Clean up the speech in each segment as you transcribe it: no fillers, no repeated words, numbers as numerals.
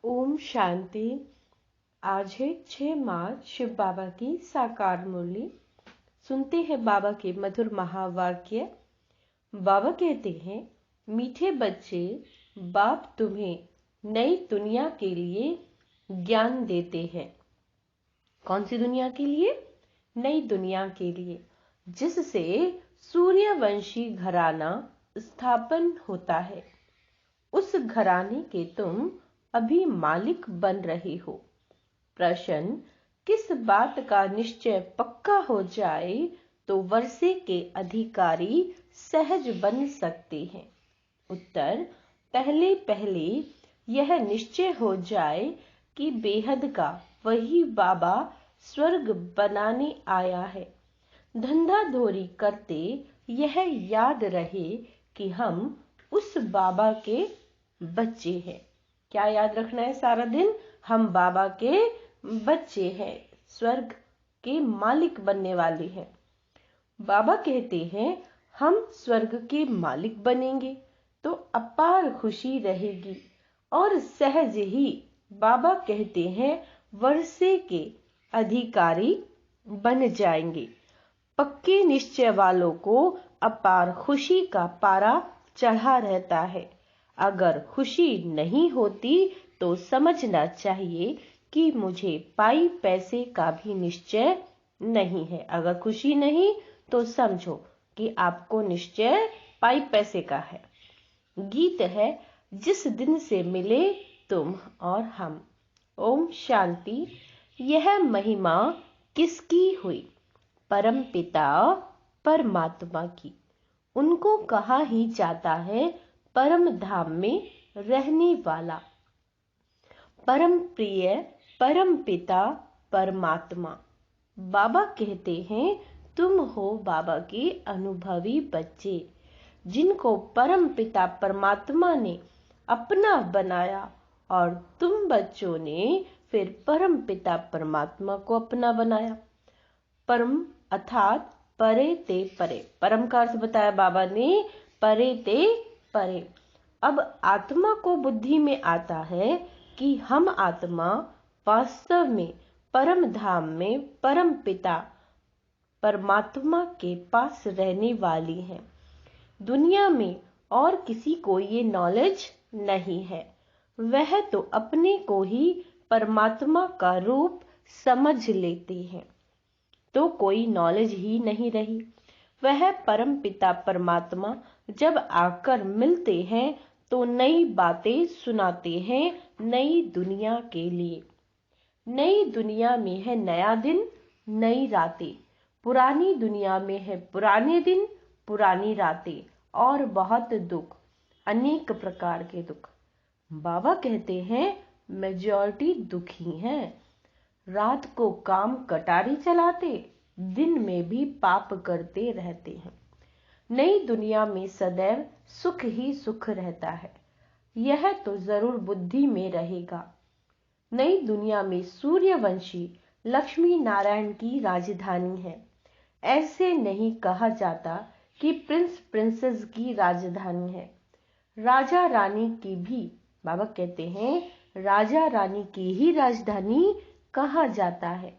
ओम शांति। आज है 6 मार्च, शिव बाबा की साकार मुरली। सुनते हैं बाबा के मधुर महावाक्य। बाबा कहते हैं, मीठे बच्चे, बाप तुम्हें नई दुनिया के लिए ज्ञान देते हैं। कौन सी दुनिया के लिए? नई दुनिया के लिए, जिससे सूर्यवंशी घराना स्थापन होता है। उस घराने के तुम अभी मालिक बन रहे हो। प्रश्न, किस बात का निश्चय पक्का हो जाए तो वर्षे के अधिकारी सहज बन सकते हैं? उत्तर, पहले पहले यह निश्चय हो जाए कि बेहद का वही बाबा स्वर्ग बनाने आया है। धंधा धोरी करते यह याद रहे कि हम उस बाबा के बच्चे हैं। क्या याद रखना है सारा दिन? हम बाबा के बच्चे हैं, स्वर्ग के मालिक बनने वाले हैं। बाबा कहते हैं, हम स्वर्ग के मालिक बनेंगे तो अपार खुशी रहेगी और सहज ही बाबा कहते हैं वर्षे के अधिकारी बन जाएंगे। पक्के निश्चय वालों को अपार खुशी का पारा चढ़ा रहता है। अगर खुशी नहीं होती तो समझना चाहिए कि मुझे पाई पैसे का भी निश्चय नहीं है। अगर खुशी नहीं तो समझो कि आपको निश्चय पाई पैसे का है। गीत है, जिस दिन से मिले तुम और हम। ओम शांति। यह महिमा किसकी हुई? परम पिता परमात्मा की। उनको कहा ही जाता है परम धाम में रहने वाला। परम प्रिय परम पिता परमात्मा। बाबा कहते हैं, तुम हो बाबा के अनुभवी बच्चे, जिनको परम पिता परमात्मा ने अपना बनाया, और तुम बच्चों ने फिर परम पिता परमात्मा को अपना बनाया। परम अर्थात परे ते परे। परम का अर्थ बताया बाबा ने, परे ते परे। अब आत्मा को बुद्धि में आता है कि हम आत्मा वास्तव में परम धाम में परम पिता परमात्मा के पास रहने वाली है। दुनिया में और किसी को ये नॉलेज नहीं है। वह तो अपने को ही परमात्मा का रूप समझ लेते हैं, तो कोई नॉलेज ही नहीं रही। वह परम पिता परमात्मा जब आकर मिलते हैं तो नई बातें सुनाते हैं नई दुनिया के लिए। नई दुनिया में है नया दिन, नई रातें। पुरानी दुनिया में है पुराने दिन, पुरानी रातें और बहुत दुख, अनेक प्रकार के दुख। बाबा कहते हैं, मेजॉरिटी दुखी हैं। रात को काम कटारी चलाते, दिन में भी पाप करते रहते हैं। नई दुनिया में सदैव सुख ही सुख रहता है, यह तो जरूर बुद्धि में रहेगा। नई दुनिया में सूर्यवंशी लक्ष्मी नारायण की राजधानी है। ऐसे नहीं कहा जाता कि प्रिंस प्रिंसेस की राजधानी है। राजा रानी की भी, बाबा कहते हैं, राजा रानी की ही राजधानी कहा जाता है।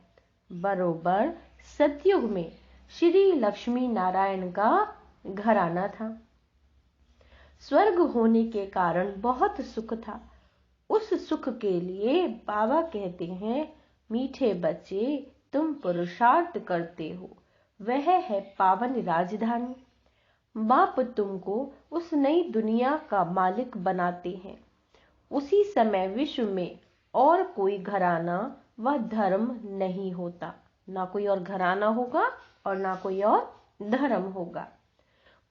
बरोबर सतयुग में श्री लक्ष्मी नारायण का घराना था। स्वर्ग होने के कारण बहुत सुख था। उस सुख के लिए बाबा कहते हैं, मीठे बच्चे, तुम पुरुषार्थ करते हो। वह है पावन राजधानी। बाप तुमको उस नई दुनिया का मालिक बनाते हैं। उसी समय विश्व में और कोई घराना व धर्म नहीं होता। ना कोई और घराना होगा और ना कोई और धर्म होगा।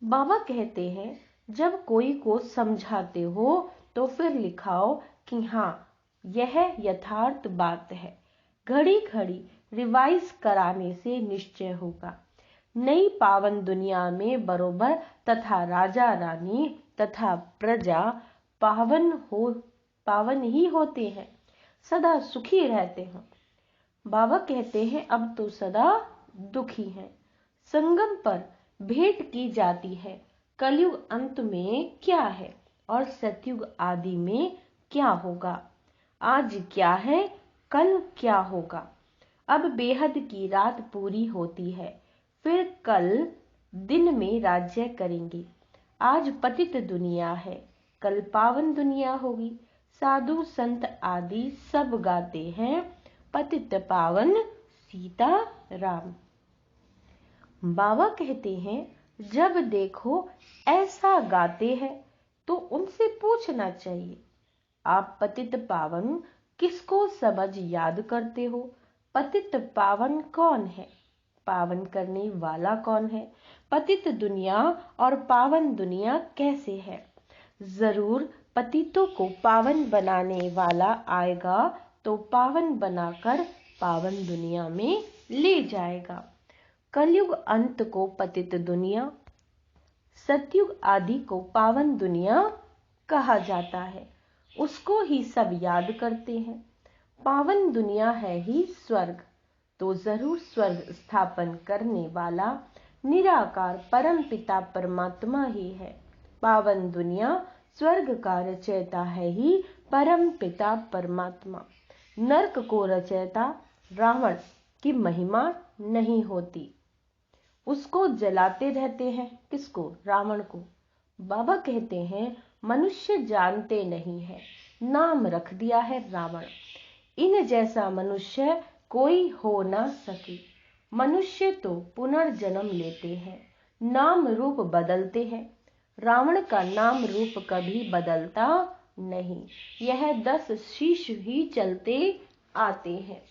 बाबा कहते हैं, जब कोई को समझाते हो तो फिर लिखाओ कि हाँ, यह यथार्थ बात है। घड़ी घड़ी रिवाइज कराने से निश्चय होगा। नई पावन दुनिया में बरोबर तथा राजा रानी तथा प्रजा पावन ही होते हैं, सदा सुखी रहते हैं। बाबा कहते हैं, अब तो सदा दुखी हैं। संगम पर भेंट की जाती है, कलयुग अंत में क्या है और सतयुग आदि में क्या होगा। आज क्या है कल क्या होगा। अब बेहद की रात पूरी होती है, फिर कल दिन में राज्य करेंगे। आज पतित दुनिया है, कल पावन दुनिया होगी। साधु संत आदि सब गाते हैं, पतित पावन सीता राम। बाबा कहते हैं जब देखो ऐसा गाते हैं तो उनसे पूछना चाहिए, आप पतित पावन किसको समझ याद करते हो? पतित पावन कौन है? पावन करने वाला कौन है? पतित दुनिया और पावन दुनिया कैसे है? जरूर पतितों को पावन बनाने वाला आएगा तो पावन बनाकर पावन दुनिया में ले जाएगा। कलयुग अंत को पतित दुनिया, सतयुग आदि को पावन दुनिया कहा जाता है। उसको ही सब याद करते हैं। पावन दुनिया है ही स्वर्ग, तो जरूर स्वर्ग स्थापन करने वाला निराकार परम पिता परमात्मा ही है। पावन दुनिया स्वर्ग का रचयिता है ही परम पिता परमात्मा। नरक को रचयिता रावण की महिमा नहीं होती, उसको जलाते रहते हैं। किसको? रावण को। बाबा कहते हैं मनुष्य जानते नहीं है, नाम रख दिया है रावण। इन जैसा मनुष्य कोई हो ना सके। मनुष्य तो पुनर्जन्म लेते हैं, नाम रूप बदलते हैं। रावण का नाम रूप कभी बदलता नहीं। यह 10 शीश ही चलते आते हैं,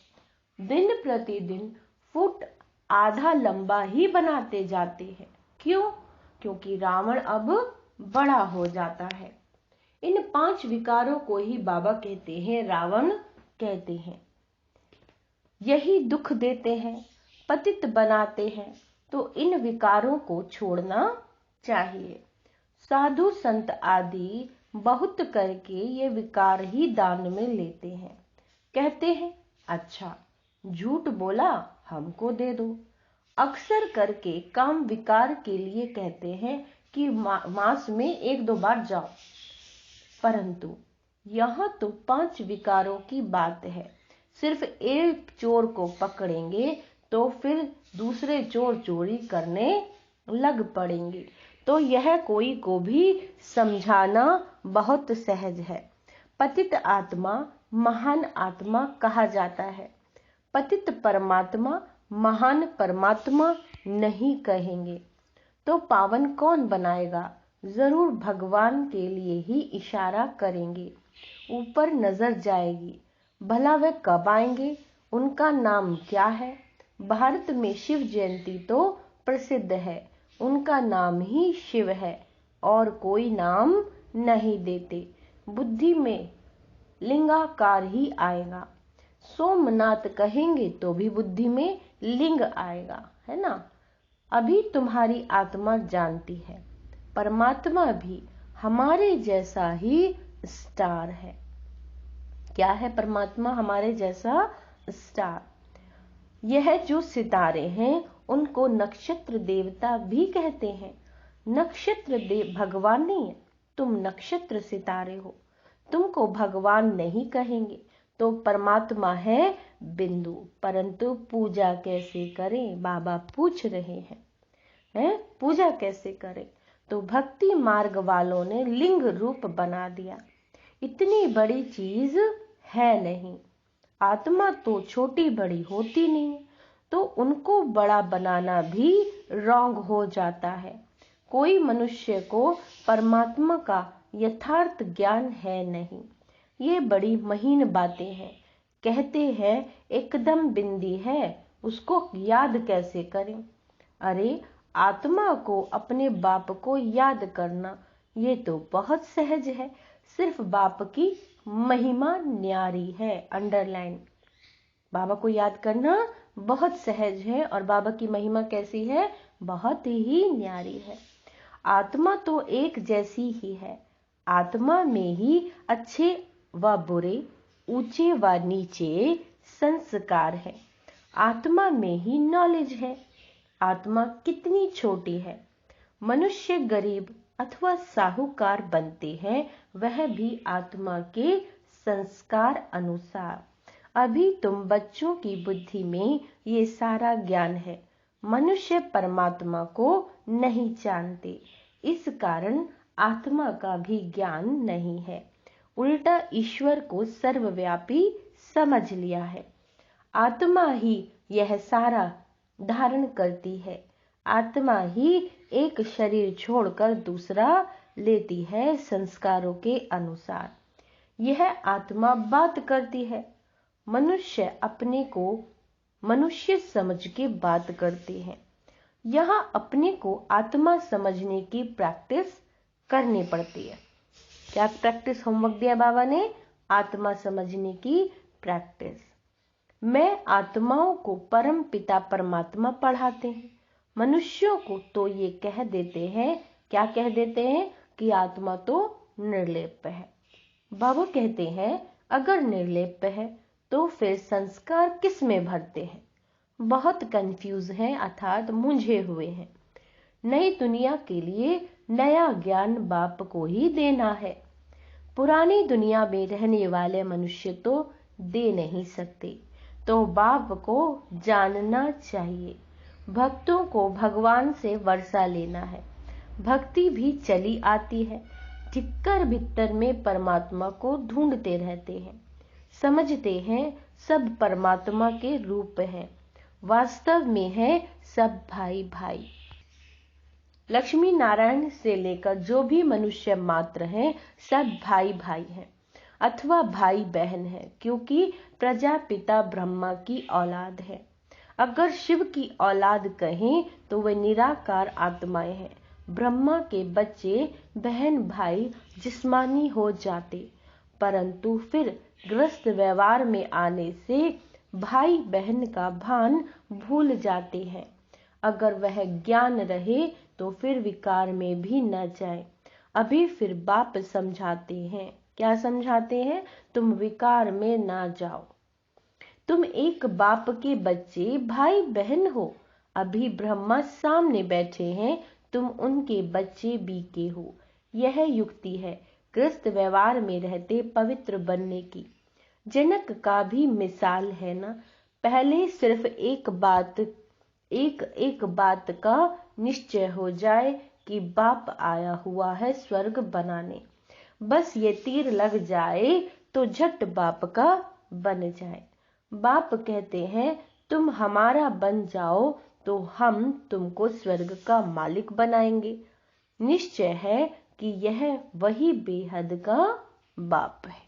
दिन प्रतिदिन फुट आधा लंबा ही बनाते जाते हैं। क्यों? क्योंकि रावण अब बड़ा हो जाता है। इन 5 विकारों को ही बाबा कहते हैं रावण कहते हैं। यही दुख देते हैं, पतित बनाते हैं, तो इन विकारों को छोड़ना चाहिए। साधु संत आदि बहुत करके ये विकार ही दान में लेते हैं। कहते हैं अच्छा झूठ बोला हमको दे दो। अक्सर करके काम विकार के लिए कहते हैं कि मास में 1-2 बार जाओ, परंतु यहाँ तो 5 विकारों की बात है। सिर्फ एक चोर को पकड़ेंगे तो फिर दूसरे चोर चोरी करने लग पड़ेंगे। तो यह कोई को भी समझाना बहुत सहज है। पतित आत्मा महान आत्मा कहा जाता है। पतित परमात्मा महान परमात्मा नहीं कहेंगे। तो पावन कौन बनाएगा? जरूर भगवान के लिए ही इशारा करेंगे। ऊपर नजर जाएगी, भला वे कब आएंगे? उनका नाम क्या है? भारत में शिव जयंती तो प्रसिद्ध है, उनका नाम ही शिव है और कोई नाम नहीं देते। बुद्धि में लिंगाकार ही आएगा। सोमनाथ कहेंगे तो भी बुद्धि में लिंग आएगा, है ना। अभी तुम्हारी आत्मा जानती है परमात्मा भी हमारे जैसा ही स्टार है। क्या है? परमात्मा हमारे जैसा स्टार। यह जो सितारे हैं उनको नक्षत्र देवता भी कहते हैं। नक्षत्र देव भगवान नहीं है, तुम नक्षत्र सितारे हो। तुमको भगवान नहीं कहेंगे तो परमात्मा है बिंदु। परंतु पूजा कैसे करें? बाबा पूछ रहे हैं पूजा कैसे करें? तो भक्ति मार्ग वालों ने लिंग रूप बना दिया। इतनी बड़ी चीज है नहीं। आत्मा तो छोटी बड़ी होती नहीं, तो उनको बड़ा बनाना भी रॉन्ग हो जाता है। कोई मनुष्य को परमात्मा का यथार्थ ज्ञान है नहीं। ये बड़ी महीन बातें हैं। कहते हैं एकदम बिंदी है, उसको याद कैसे करें? अरे आत्मा को अपने बाप को याद करना ये तो बहुत सहज है। सिर्फ बाप की महिमा न्यारी है। अंडरलाइन। बाबा को याद करना बहुत सहज है और बाबा की महिमा कैसी है? बहुत ही न्यारी है। आत्मा तो एक जैसी ही है। आत्मा में ही अच्छे व बुरे, ऊंचे व नीचे संस्कार है। आत्मा में ही नॉलेज है। आत्मा कितनी छोटी है। मनुष्य गरीब अथवा साहूकार बनते हैं, वह भी आत्मा के संस्कार अनुसार। अभी तुम बच्चों की बुद्धि में ये सारा ज्ञान है। मनुष्य परमात्मा को नहीं जानते, इस कारण आत्मा का भी ज्ञान नहीं है। उल्टा ईश्वर को सर्वव्यापी समझ लिया है। आत्मा ही यह सारा धारण करती है। आत्मा ही एक शरीर छोड़कर दूसरा लेती है संस्कारों के अनुसार। यह आत्मा बात करती है। मनुष्य अपने को मनुष्य समझ के बात करते हैं। यहाँ अपने को आत्मा समझने की प्रैक्टिस करनी पड़ती है। क्या प्रैक्टिस होमवर्क दिया बाबा ने? आत्मा समझने की प्रैक्टिस। मैं आत्माओं को परम पिता परमात्मा पढ़ाते हैं। मनुष्यों को तो ये कह देते हैं, क्या कह देते हैं? कि आत्मा तो निर्लेप है। बाबा कहते हैं अगर निर्लेप है तो फिर संस्कार किस में भरते हैं? बहुत कंफ्यूज हैं, अर्थात मुंझे हुए हैं। नई दुनिया के लिए नया ज्ञान बाप को ही देना है। पुरानी दुनिया में रहने वाले मनुष्य तो दे नहीं सकते, तो बाप को जानना चाहिए। भक्तों को भगवान से वर्षा लेना है। भक्ति भी चली आती है। ठिक्कर भीतर में परमात्मा को ढूंढते रहते हैं। समझते हैं सब परमात्मा के रूप हैं। वास्तव में है सब भाई भाई। लक्ष्मी नारायण से लेकर जो भी मनुष्य मात्र हैं, सब भाई भाई हैं अथवा भाई बहन है, क्योंकि प्रजापिता ब्रह्मा की औलाद है। अगर शिव की औलाद कहें तो वे निराकार आत्माएं हैं। ब्रह्मा के बच्चे बहन भाई जिस्मानी हो जाते, परंतु फिर ग्रस्त व्यवहार में आने से भाई बहन का भान भूल जाते हैं। अगर वह ज्ञान रहे तो फिर विकार में भी न जाए। अभी फिर बाप समझाते हैं। क्या समझाते हैं? तुम विकार में ना जाओ। तुम एक बाप के बच्चे भाई बहन हो। अभी ब्रह्मा सामने बैठे हैं, तुम उनके बच्चे भी के हो। यह युक्ति है ग्रस्त व्यवहार में रहते पवित्र बनने की। जनक का भी मिसाल है ना। पहले सिर्फ एक बात का निश्चय हो जाए कि बाप आया हुआ है स्वर्ग बनाने। बस ये तीर लग जाए तो झट बाप का बन जाए। बाप कहते हैं तुम हमारा बन जाओ तो हम तुमको स्वर्ग का मालिक बनाएंगे। निश्चय है कि यह वही बेहद का बाप है।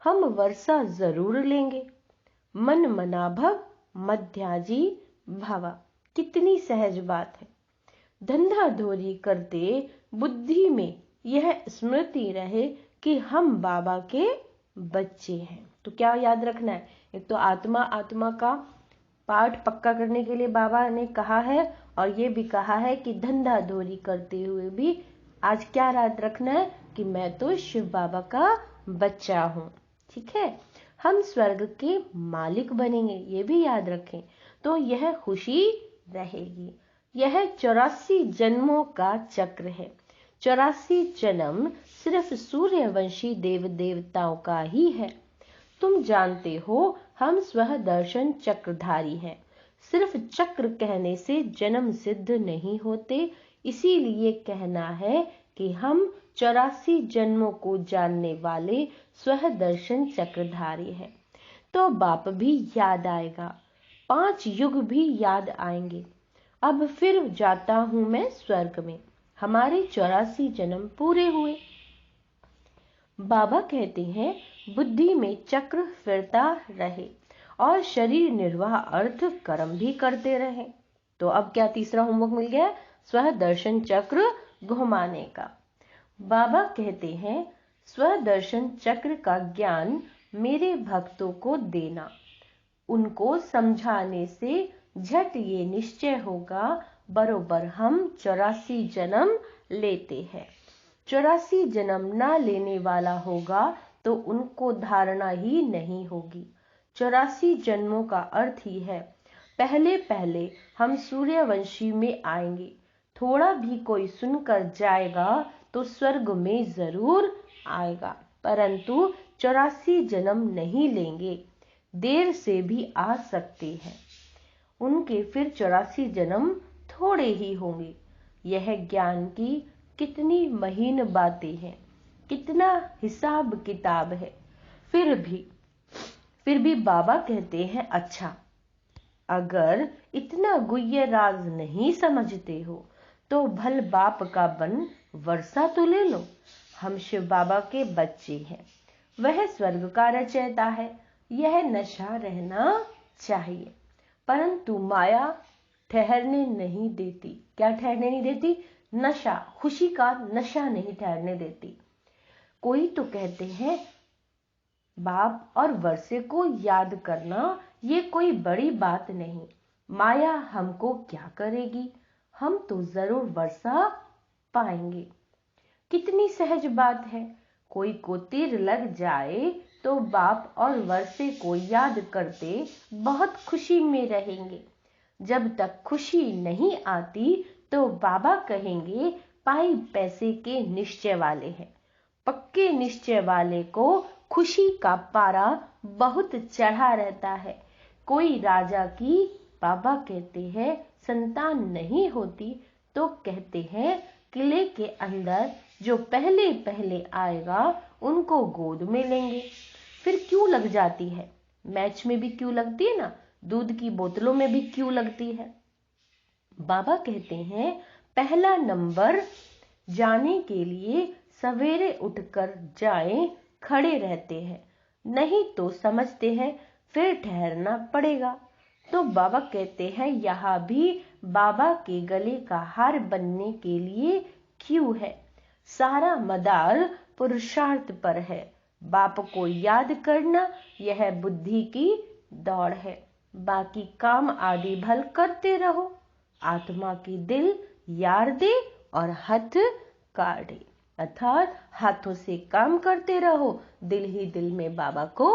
हम वर्षा जरूर लेंगे। मन मनाभव मध्याजी भवा। कितनी सहज बात है। धंधाधोरी करते बुद्धि में यह स्मृति रहे कि हम बाबा के बच्चे हैं। तो क्या याद रखना है? एक तो आत्मा का पाठ पक्का करने के लिए बाबा ने कहा है, और ये भी कहा है कि धंधाधोरी करते हुए भी आज क्या याद रखना है? कि मैं तो शिव बाबा का बच्चा हूँ। ठीक है, हम स्वर्ग के मालिक बनेंगे, ये भी याद रखें। तो यह खुशी रहेगी। यह 84 जन्मों का चक्र है। 84 जन्म सिर्फ सूर्यवंशी देव देवताओं का ही है। तुम जानते हो हम स्वः दर्शन चक्रधारी हैं। सिर्फ चक्र कहने से जन्म सिद्ध नहीं होते, इसीलिए कहना है कि हम 84 जन्मों को जानने वाले स्वः दर्शन चक्रधारी हैं। तो बाप भी याद आएगा, 5 युग भी याद आएंगे। अब फिर जाता हूं मैं स्वर्ग में। हमारे 84 जन्म पूरे हुए। बाबा कहते हैं बुद्धि में चक्र फिरता रहे और शरीर निर्वाह अर्थ कर्म भी करते रहे। तो अब क्या तीसरा होमवर्क मिल गया? स्व दर्शन चक्र घुमाने का। बाबा कहते हैं स्व दर्शन चक्र का ज्ञान मेरे भक्तों को देना। उनको समझाने से झट ये निश्चय होगा बरोबर हम 84 जन्म लेते हैं। 84 जन्म ना लेने वाला होगा तो उनको धारणा ही नहीं होगी। 84 जन्मों का अर्थ ही है पहले पहले हम सूर्यवंशी में आएंगे। थोड़ा भी कोई सुनकर जाएगा तो स्वर्ग में जरूर आएगा, परंतु 84 जन्म नहीं लेंगे, देर से भी आ सकते हैं। उनके फिर 84 जन्म थोड़े ही होंगे। यह ज्ञान की कितनी महीन बातें हैं, कितना हिसाब किताब है। फिर भी बाबा कहते हैं, अच्छा, अगर इतना गुह्य राज नहीं समझते हो तो भल बाप का बन वर्षा तो ले लो। हम शिव बाबा के बच्चे हैं, वह स्वर्ग का रचयिता है। यह नशा रहना चाहिए, परंतु माया ठहरने नहीं देती। क्या ठहरने नहीं देती? नशा, खुशी का नशा नहीं ठहरने देती। कोई तो कहते हैं बाप और वर्षे को याद करना ये कोई बड़ी बात नहीं, माया हमको क्या करेगी, हम तो जरूर वर्षा पाएंगे। कितनी सहज बात है। कोई को तीर लग जाए तो बाप और वर्षे को याद करते बहुत खुशी में रहेंगे। जब तक खुशी नहीं आती तो बाबा कहेंगे पाई पैसे के निश्चय वाले हैं। पक्के निश्चय वाले को खुशी का पारा बहुत चढ़ा रहता है। कोई राजा की बाबा कहते हैं संतान नहीं होती तो कहते हैं किले के अंदर जो पहले पहले आएगा उनको गोद में लेंगे। फिर क्यों लग जाती है? मैच में भी क्यों लगती है ना, दूध की बोतलों में भी क्यों लगती है। बाबा कहते हैं पहला नंबर जाने के लिए सवेरे उठकर जाएं, खड़े रहते हैं, नहीं तो समझते हैं फिर ठहरना पड़ेगा। तो बाबा कहते हैं यहाँ भी बाबा के गले का हार बनने के लिए क्यों है। सारा मदार पुरुषार्थ पर है। बाप को याद करना यह बुद्धि की दौड़ है। बाकी काम आदि भल करते रहो। आत्मा की दिल यार दे और हथ काटे, अर्थात हाथों से काम करते रहो, दिल ही दिल में बाबा को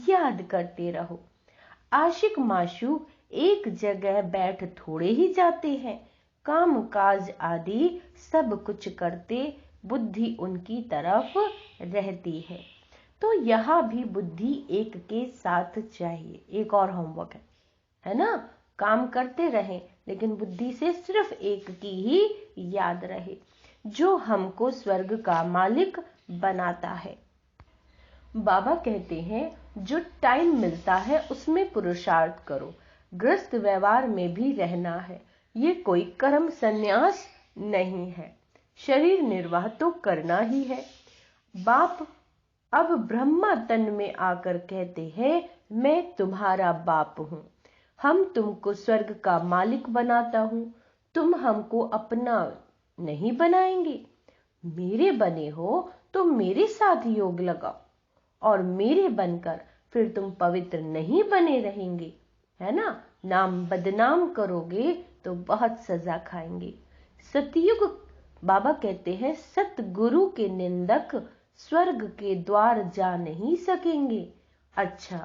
याद करते रहो। आशिक माशूक एक जगह बैठ थोड़े ही जाते हैं, काम काज आदि सब कुछ करते बुद्धि उनकी तरफ रहती है। तो यहाँ भी बुद्धि एक के साथ चाहिए। एक और होमवर्क है ना, काम करते रहें लेकिन बुद्धि से सिर्फ एक की ही याद रहे, जो हमको स्वर्ग का मालिक बनाता है। बाबा कहते हैं जो टाइम मिलता है उसमें पुरुषार्थ करो, गृहस्थ व्यवहार में भी रहना है। ये कोई कर्म संन्यास नहीं है, शरीर निर्वाह तो करना ही है। बाप अब ब्रह्मा तन में आकर कहते हैं मैं तुम्हारा बाप हूँ, हम तुमको स्वर्ग का मालिक बनाता हूँ, तुम हमको अपना नहीं बनाएंगे। मेरे बने हो तो मेरे साथ योग लगाओ, और मेरे बनकर फिर तुम पवित्र नहीं बने रहेंगे, है ना। नाम बदनाम करोगे तो बहुत सजा खाएंगे। सतयुग बाबा कहते हैं सतगुरु के निंदक स्वर्ग के द्वार जा नहीं सकेंगे। अच्छा,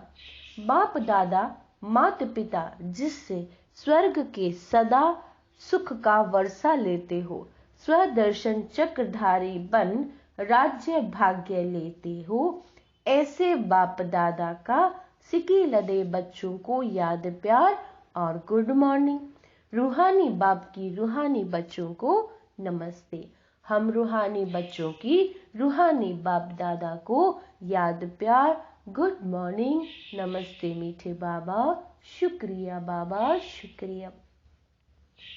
बाप दादा मात पिता जिससे स्वर्ग के सदा सुख का वर्षा लेते हो, स्वदर्शन चक्रधारी बन राज्य भाग्य लेते हो, ऐसे बाप दादा का सिकी लदे बच्चों को याद प्यार और गुड मॉर्निंग। रूहानी बाप की रूहानी बच्चों को नमस्ते। हम रूहानी बच्चों की रूहानी बाप दादा को याद प्यार, गुड मॉर्निंग, नमस्ते मीठे बाबा, शुक्रिया बाबा, शुक्रिया।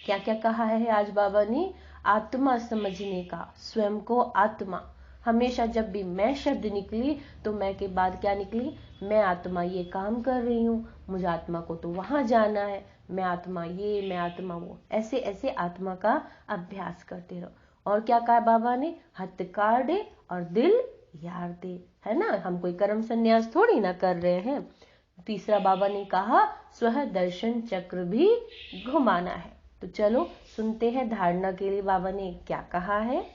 क्या क्या कहा है आज बाबा ने? आत्मा समझने का, स्वयं को आत्मा। हमेशा जब भी मैं शब्द निकली तो मैं के बाद क्या निकली? मैं आत्मा ये काम कर रही हूँ, मुझे आत्मा को तो वहां जाना है, मैं आत्मा ये, मैं आत्मा वो। ऐसे ऐसे आत्मा का अभ्यास करते रहो। और क्या कहा बाबा ने? हथ काट दे और दिल यार दे, है ना। हम कोई कर्म संन्यास थोड़ी ना कर रहे हैं। तीसरा बाबा ने कहा स्व दर्शन चक्र भी घुमाना है। तो चलो सुनते हैं धारणा के लिए बाबा ने क्या कहा है।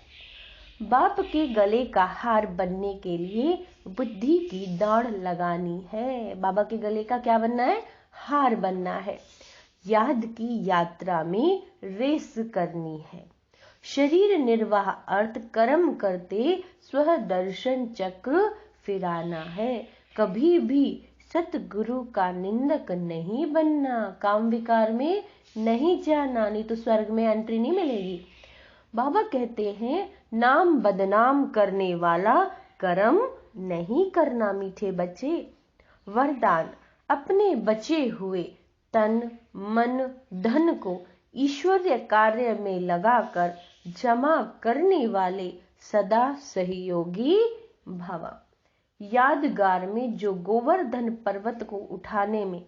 बाप के गले का हार बनने के लिए बुद्धि की दौड़ लगानी है। बाबा के गले का क्या बनना है? हार बनना है। याद की यात्रा में रेस करनी है। शरीर निर्वाह अर्थ कर्म करते स्व दर्शन चक्र फिराना है। कभी भी सतगुरु का निंदक नहीं बनना, काम विकार में नहीं जाना, नहीं तो स्वर्ग में एंट्री नहीं मिलेगी। बाबा कहते हैं नाम बदनाम करने वाला कर्म नहीं करना मीठे बच्चे। वरदान, अपने बचे हुए तन मन धन को ईश्वरीय कार्य में लगाकर जमा करने वाले सदा सहयोगी भव। यादगार में जो गोवर्धन पर्वत को उठाने में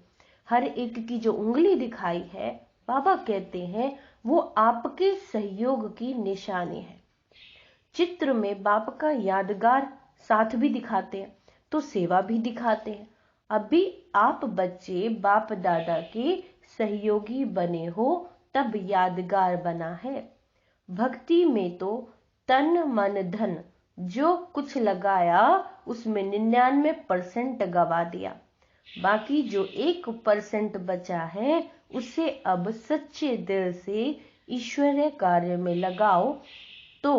हर एक की जो उंगली दिखाई है, बाबा कहते हैं वो आपके सहयोग की निशानी है। चित्र में बाप का यादगार साथ भी दिखाते हैं तो सेवा भी दिखाते हैं। अभी आप बच्चे बाप दादा के सहयोगी बने हो तब यादगार बना है। भक्ति में तो तन मन धन जो कुछ लगाया उसमें 99% गवा दिया, बाकी जो 1% बचा है उसे अब सच्चे दिल से ईश्वरीय कार्य में लगाओ। तो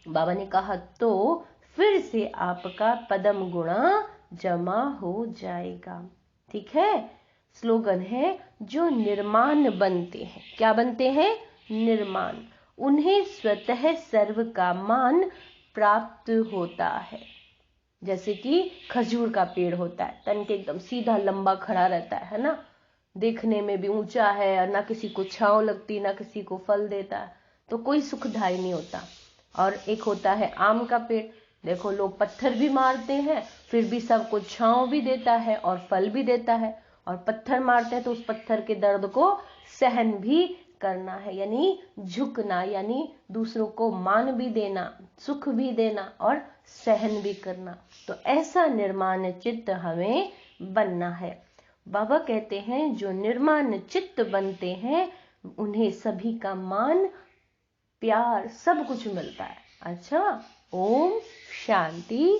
बाबा ने कहा तो फिर से आपका पदम गुणा जमा हो जाएगा। ठीक है, स्लोगन है जो निर्माण बनते हैं, क्या बनते हैं? निर्माण। उन्हें स्वतः सर्व का मान प्राप्त होता है। जैसे कि खजूर का पेड़ होता है, तन के एकदम सीधा लंबा खड़ा रहता है ना, देखने में भी ऊंचा है और ना किसी को छांव लगती ना किसी को फल देता है, तो कोई सुखदायी नहीं होता। और एक होता है आम का पेड़, देखो लोग पत्थर भी मारते हैं फिर भी सबको छांव भी देता है और फल भी देता है, और पत्थर मारते हैं तो उस पत्थर के दर्द को सहन भी करना है, यानी झुकना, यानी दूसरों को मान भी देना, सुख भी देना और सहन भी करना। तो ऐसा निर्माण चित्त हमें बनना है। बाबा कहते हैं जो निर्माण चित्त बनते हैं उन्हें सभी का मान प्यार सब कुछ मिलता है। अच्छा, ओम शांति।